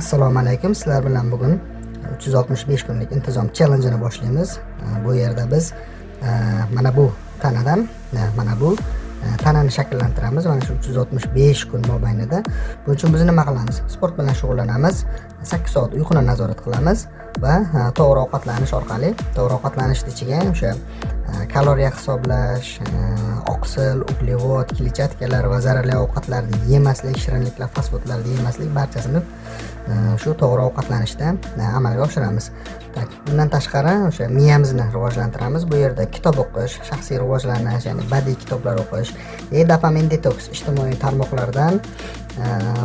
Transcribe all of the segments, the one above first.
Assalomu alaykum. Sizlar bilan bugun 365 kunlik intizom challenge-ni boshlaymiz. Bu yerda biz mana bu tanadan mana bu tanani shakllantiramiz. Mana shu 365 kun mobaynida. Buning uchun biz nima qilamiz? Sport bilan shug'ullanamiz. 8 soat uyquni nazorat qilamiz va to'g'ri ovqatlanish orqali, to'g'ri ovqatlanishning ichiga o'sha kaloriya hisoblash, oqsil, uglevod, kletchatkalar va zararli ovqatlarni yemaslik, shirinliklar, fast foodlarni yemaslik barchasini shu to'g'ri ovqatlanishda amalga oshiramiz. Bundan tashqari o'sha miyamizni rivojlantiramiz. Bu yerda kitob o'qish, shaxsiy rivojlanish, ya'ni badiiy kitoblar o'qish, dopamin detoks, ijtimoiy tarmoqlardan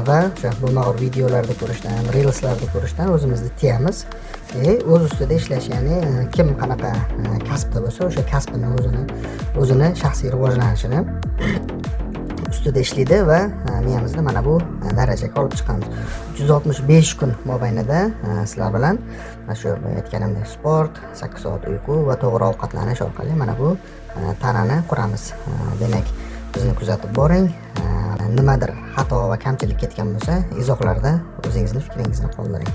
va o'sha bo'lmag'ur videolarda ko'rishdan, reelslarda ko'rishdan o'zimizni tiyamiz. O'z ustida ishlash, ya'ni kim qanaqa kasbda bo'lsa, o'sha kasbini o'zini shaxsiy rivojlanishini ustida ishlaydi va miyamizni mana bu darajaga olib chiqamiz. 365 kun mobaynida sizlar bilan shu aytganimdek sport, 8 soat uyqu va to'g'ri ovqatlanish orqali mana bu tanani quramiz. Demak, bizni kuzatib boring. Nimadir xato va kamchilik ketgan bo'lsa, izohlarda o'zingizning fikringizni qoldiring.